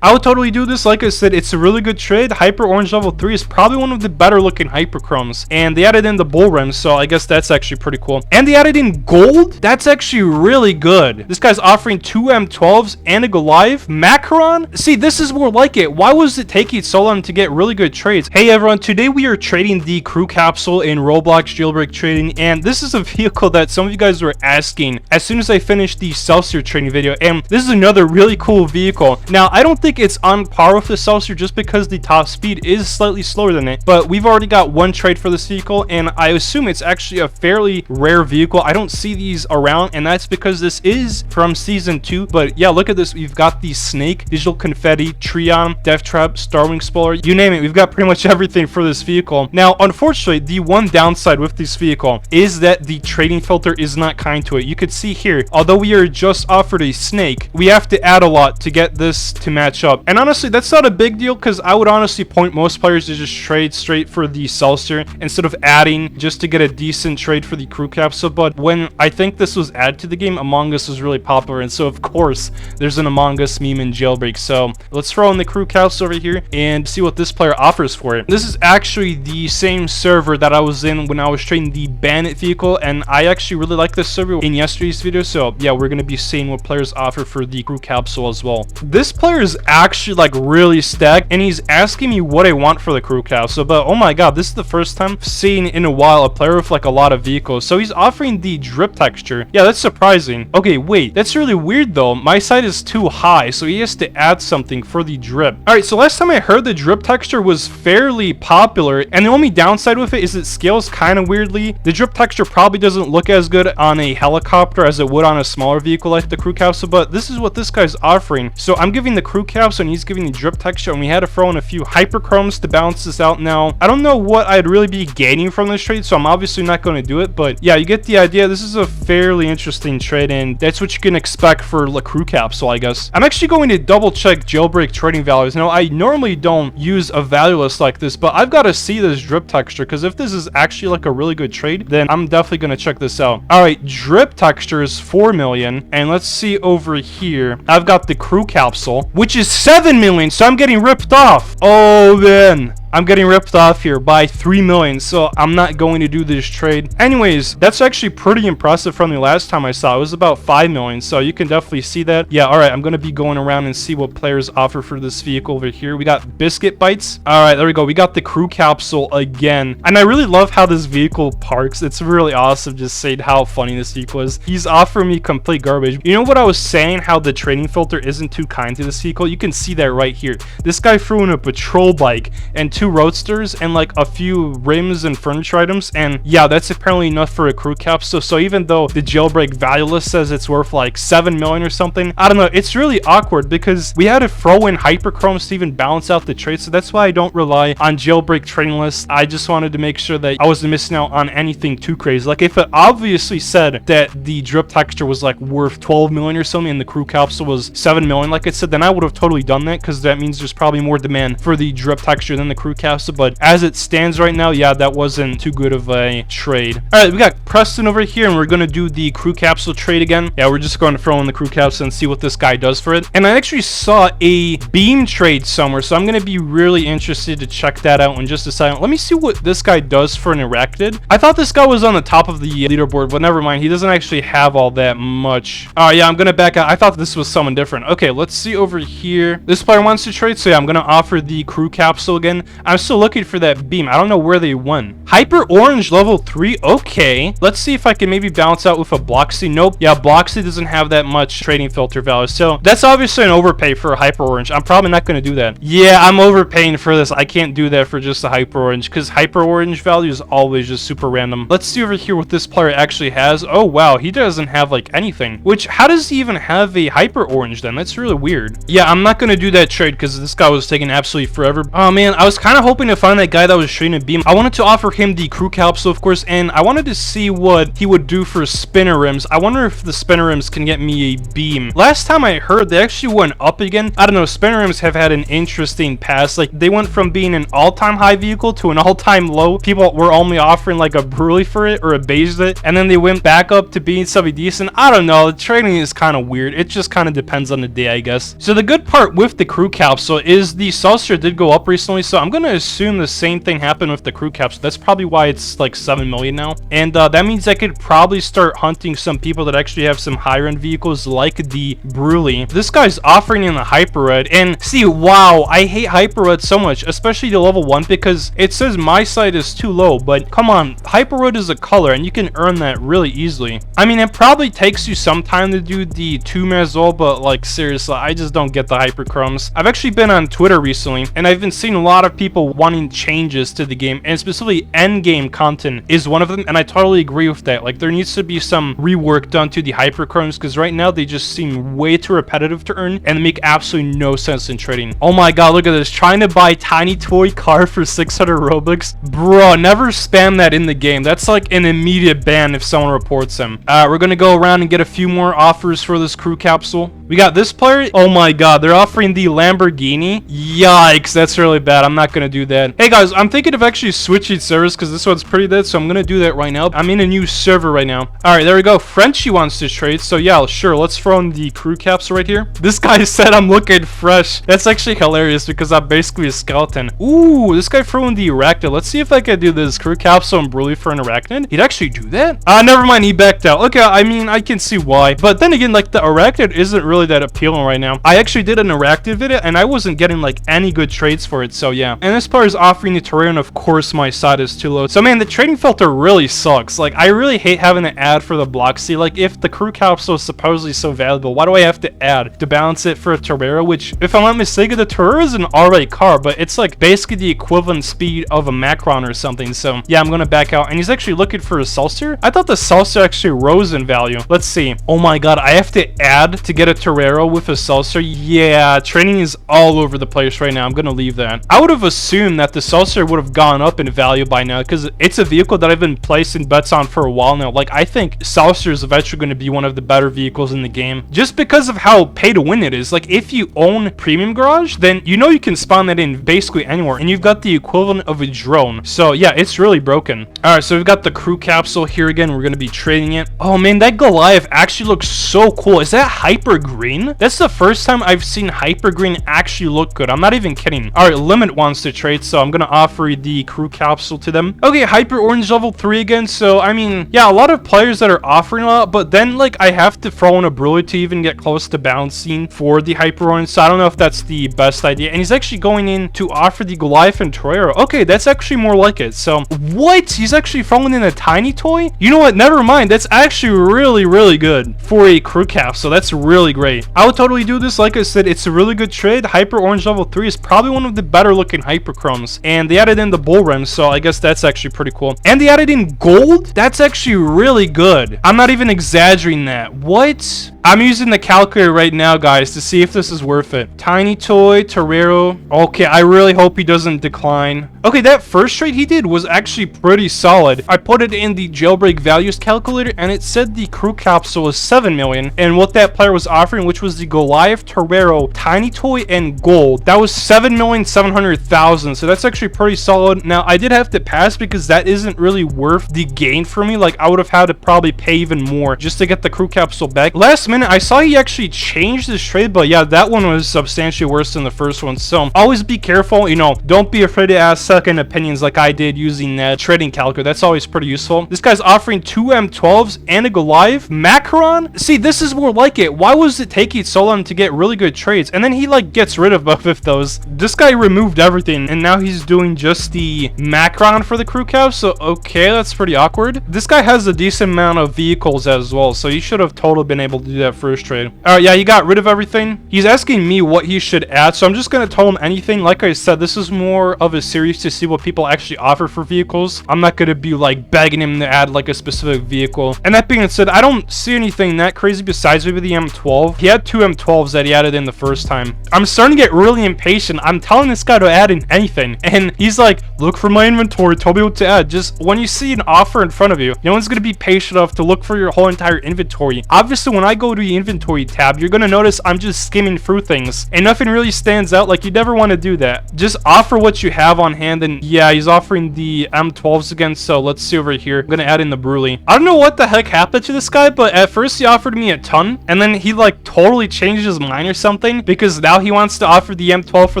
I would totally do this. Like I said, it's a really good trade. Hyper Orange level 3 is probably one of the better looking Hyperchromes. And they added in the bull rims, so I guess that's actually pretty cool. And they added in gold. That's actually really good. This guy's offering 2 M12s and a Goliath. Macaron? See, this is more like it. Why was it taking so long to get really good trades? Hey everyone, today we are trading the crew capsule in Roblox Jailbreak trading. And this is a vehicle that some of you guys were asking as soon as I finished the Celsius trading video. And this is another really cool vehicle. Now, I don't think it's on par with the Celsius just because the top speed is slightly slower than it, but we've already got one trade for this vehicle, and I assume it's actually a fairly rare vehicle. I don't see these around, and that's because this is from season 2. But yeah, look at this. We've got the Snake, Digital Confetti, Treon, Death Trap, Starwing Spoiler, you name it. We've got pretty much everything for this vehicle. Now, unfortunately, the one downside with this vehicle is that the trading filter is not kind to it. You could see here, although we are just offered a Snake, we have to add a lot to get this to match up. And honestly, that's not a big deal, because I would honestly point most players to just trade straight for the Celsius instead of adding just to get a decent trade for the crew capsule. But when I think this was added to the game, Among Us was really popular, and so of course there's an Among Us meme in Jailbreak. So let's throw in the crew capsule over here and see what this player offers for it. This is actually the same server that I was in when I was trading the Bandit vehicle, and I actually really like this server in yesterday's video. So yeah, we're gonna be seeing what players offer for the crew capsule as well. This player is actually like really stacked, and he's asking me what I want for the crew capsule. But oh my god, this is the first time seeing in a while a player with like a lot of vehicles. So he's offering the drip texture. Yeah, that's surprising. Okay, wait, that's really weird though. My side is too high, so he has to add something for the drip. All right, so last time I heard the drip texture was fairly popular, and the only downside with it is it scales kind of weirdly. The drip texture probably doesn't look as good on a helicopter as it would on a smaller vehicle like the crew capsule, but this is what this guy's offering. So I'm giving the crew capsule and he's giving the drip texture, and we had to throw in a few hyperchromes to balance this out. Now, I don't know what I'd really be gaining from this trade, so I'm obviously not going to do it, but yeah, you get the idea. This is a fairly interesting trade, and that's what you can expect for the crew capsule, I guess. I'm actually going to double check Jailbreak trading values. Now, I normally don't use a value list like this, but I've got to see this drip texture, because if this is actually like a really good trade, then I'm definitely going to check this out. All right, drip texture is 4 million, and let's see over here. I've got the crew capsule, which is 7 million, so I'm getting ripped off. Oh man, I'm getting ripped off here by 3 million, so I'm not going to do this trade. Anyways, that's actually pretty impressive from the last time I saw. It was about 5 million, so you can definitely see that. Yeah, all right, I'm going to be going around and see what players offer for this vehicle over here. We got Biscuit Bites. All right, there we go. We got the crew capsule again, and I really love how this vehicle parks. It's really awesome just saying how funny this vehicle is. He's offering me complete garbage. You know what I was saying, how the trading filter isn't too kind to this vehicle? You can see that right here. This guy threw in a patrol bike and 2 roadsters and like a few rims and furniture items, and yeah, that's apparently enough for a crew capsule. So even though the Jailbreak value list says it's worth like 7 million or something, I don't know, it's really awkward because we had to throw in hyperchromes to even balance out the trade. So that's why I don't rely on Jailbreak trading lists. I just wanted to make sure that I wasn't missing out on anything too crazy. Like if it obviously said that the drip texture was like worth 12 million or something and the crew capsule was 7 million like it said, then I would have totally done that, because that means there's probably more demand for the drip texture than the crew capsule. But as it stands right now, yeah, that wasn't too good of a trade. All right, we got Preston over here, and we're going to do the crew capsule trade again. Yeah, we're just going to throw in the crew capsule and see what this guy does for it. And I actually saw a beam trade somewhere, so I'm going to be really interested to check that out in just a second. Let me see what this guy does for an erected. I thought this guy was on the top of the leaderboard, but never mind. He doesn't actually have all that much. Oh yeah, I'm going to back out. I thought this was someone different. Okay, let's see over here. This player wants to trade, so yeah, I'm going to offer the crew capsule again. I'm still looking for that beam. I don't know where they went. Hyper Orange level 3. Okay, let's see if I can maybe balance out with a Bloxy. Nope. Yeah, Bloxy doesn't have that much trading filter value, so that's obviously an overpay for a Hyper Orange. I'm probably not going to do that. Yeah, I'm overpaying for this. I can't do that for just a Hyper Orange, because Hyper Orange value is always just super random. Let's see over here what this player actually has. Oh wow, he doesn't have like anything. Which, how does he even have a Hyper Orange then? That's really weird. Yeah, I'm not going to do that trade because this guy was taking absolutely forever. Oh man, I was kind Kind of hoping to find that guy that was trading a beam. I wanted to offer him the crew capsule, of course, and I wanted to see what he would do for spinner rims. I wonder if the spinner rims can get me a beam. Last time I heard, they actually went up again. I don't know, spinner rims have had an interesting past. Like, they went from being an all-time high vehicle to an all-time low. People were only offering like a Brulee for it or a Beige it, and then they went back up to being something decent. I don't know, the trading is kind of weird. It just kind of depends on the day, I guess. So the good part with the crew capsule is the saucer did go up recently, so I'm gonna assume the same thing happened with the crew capsule. That's probably why it's like 7 million now, and that means I could probably start hunting some people that actually have some higher end vehicles like the Brulee. This guy's offering in the Hyper Red, and see, wow, I hate Hyper Red so much, especially the level 1, because it says my side is too low, but come on, Hyper Red is a color and you can earn that really easily. I mean, it probably takes you some time to do the 2 as well, but like seriously, I just don't get the hyperchromes. I've actually been on Twitter recently, and I've been seeing a lot of people wanting changes to the game, and specifically end game content is one of them, and I totally agree with that. Like, there needs to be some rework done to the hyperchromes, because right now they just seem way too repetitive to earn and make absolutely no sense in trading. Oh my god, look at this, trying to buy tiny toy car for 600 Robux. Bro, never spam that in the game. That's like an immediate ban if someone reports them. We're gonna go around and get a few more offers for this crew capsule. We got this player. Oh my god, they're offering the Lamborghini. Yikes, that's really bad. I'm not gonna do that. Hey guys, I'm thinking of actually switching servers because this one's pretty dead, so I'm gonna do that right now. I'm in a new server right now. Alright, there we go. Frenchie wants to trade, so yeah, sure, let's throw in the crew capsule right here. This guy said I'm looking fresh. That's actually hilarious because I'm basically a skeleton. Ooh, this guy threw in the arachnid. Let's see if I can do this crew capsule and Brulee for an arachnid. He'd actually do that? Never mind, he backed out. Okay, I mean, I can see why, but then again, like, the arachnid isn't really that appealing right now. I actually did an arachnid video and I wasn't getting like any good trades for it, so yeah. And this player is offering the terrain, and of course my side is too low. So man, the trading filter really sucks. Like, I really hate having to add for the block. See, like, if the crew capsule is supposedly so valuable, why do I have to add to balance it for a Torero, which, if I'm not mistaken, the Torero is an alright car, but it's like basically the equivalent speed of a Macron or something. So yeah, I'm gonna back out. And he's actually looking for a Saucer. I thought the Saucer actually rose in value. Let's see. Oh my god, I have to add to get a Torero with a Saucer. Yeah, trading is all over the place right now. I'm gonna leave that. I would have assumed that the Saucer would have gone up in value by now because it's a vehicle that I've been placing bets on for a while now. Like, I think Saucer is eventually going to be one of the better vehicles in the game just because of how pay to win it is. Like, if you own Premium Garage, then you know you can spawn that in basically anywhere, and you've got the equivalent of a drone. So yeah, it's really broken. Alright, so we've got the crew capsule here again. We're going to be trading it. Oh man, that Goliath actually looks so cool. Is that hyper green? That's the first time I've seen hyper green actually look good. I'm not even kidding. Alright, Limit wants to trade, so I'm going to offer the crew capsule to them. Okay, hyper orange level 3 again. So I mean, yeah, a lot of players that are offering a lot, but then like I have to throw in a Brulee to even get close to bouncing for the hyper orange, so I don't know if that's the best idea. And he's actually going in to offer the Goliath and Torero. Okay, that's actually more like it. So what? He's actually throwing in a tiny toy? You know what? Never mind. That's actually really good for a crew cap, so that's really great. I would totally do this. Like I said, it's a really good trade. Hyper orange level 3 is probably one of the better looking hyperchromes, and they added in the bull rim, so I guess that's actually pretty cool. And they added in gold. That's actually really good. I'm not even exaggerating that. What? I'm using the calculator right now, guys, to see if this is worth it. Tiny toy, Torero. Okay, I really hope he doesn't decline. Okay, that first trade he did was actually pretty solid. I put it in the Jailbreak values calculator, and it said the crew capsule was 7 million, and what that player was offering, which was the Goliath, Torero, tiny toy, and gold, that was 7,700,000. So that's actually pretty solid. Now, I did have to pass because that isn't really worth the gain for me. Like, I would have had to probably pay even more just to get the crew capsule back. Last minute, I saw he actually changed his trade, but yeah, that one was substantially worse than the first one. So always be careful, you know, don't be afraid to ask second opinions like I did using that trading calculator. That's always pretty useful. This guy's offering 2 M12s and a Goliath. Macaron? See, this is more like it. Why was it taking so long to get really good trades? And then he like gets rid of both of those. This guy removed everything, and now he's doing just the Macaron for the crew cap. So okay, that's pretty awkward. This guy has a decent amount of vehicles as well, so he should have totally been able to do do that first trade. All right, yeah, he got rid of everything. He's asking me what he should add, so I'm just gonna tell him anything. Like I said, this is more of a series to see what people actually offer for vehicles. I'm not gonna be like begging him to add like a specific vehicle. And that being said, I don't see anything that crazy besides maybe the M12. He had 2 M12s that he added in the first time. I'm starting to get really impatient. I'm telling this guy to add in anything, and he's like, look for my inventory, tell me what to add. Just when you see an offer in front of you, no one's gonna be patient enough to look for your whole entire inventory. Obviously, when I go to the inventory tab, you're gonna notice I'm just skimming through things and nothing really stands out. Like, you never want to do that. Just offer what you have on hand. And yeah, he's offering the M12s again, so let's see over here. I'm gonna add in the Brulee. I don't know what the heck happened to this guy, but at first he offered me a ton, and then he like totally changed his mind or something, because now he wants to offer the M12 for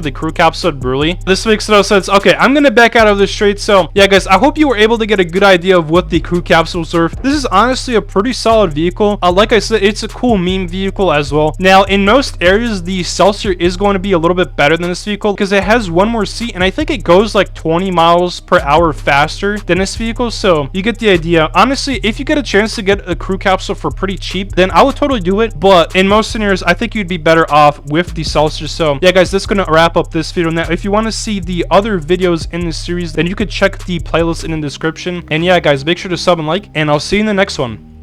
the crew capsule Brulee. This makes no sense. Okay, I'm gonna back out of this trade. So yeah, guys, I hope you were able to get a good idea of what the crew capsules are. This is honestly a pretty solid vehicle. Like I said, it's a cool meme vehicle as well. Now, in most areas, the Celsior is going to be a little bit better than this vehicle because it has one more seat, and I think it goes like 20 miles per hour faster than this vehicle. So you get the idea. Honestly, if you get a chance to get a crew capsule for pretty cheap, then I would totally do it. But in most scenarios, I think you'd be better off with the Celsior. So yeah, guys, that's gonna wrap up this video. Now, if you want to see the other videos in this series, then you could check the playlist in the description. And yeah, guys, make sure to sub and like, and I'll see you in the next one.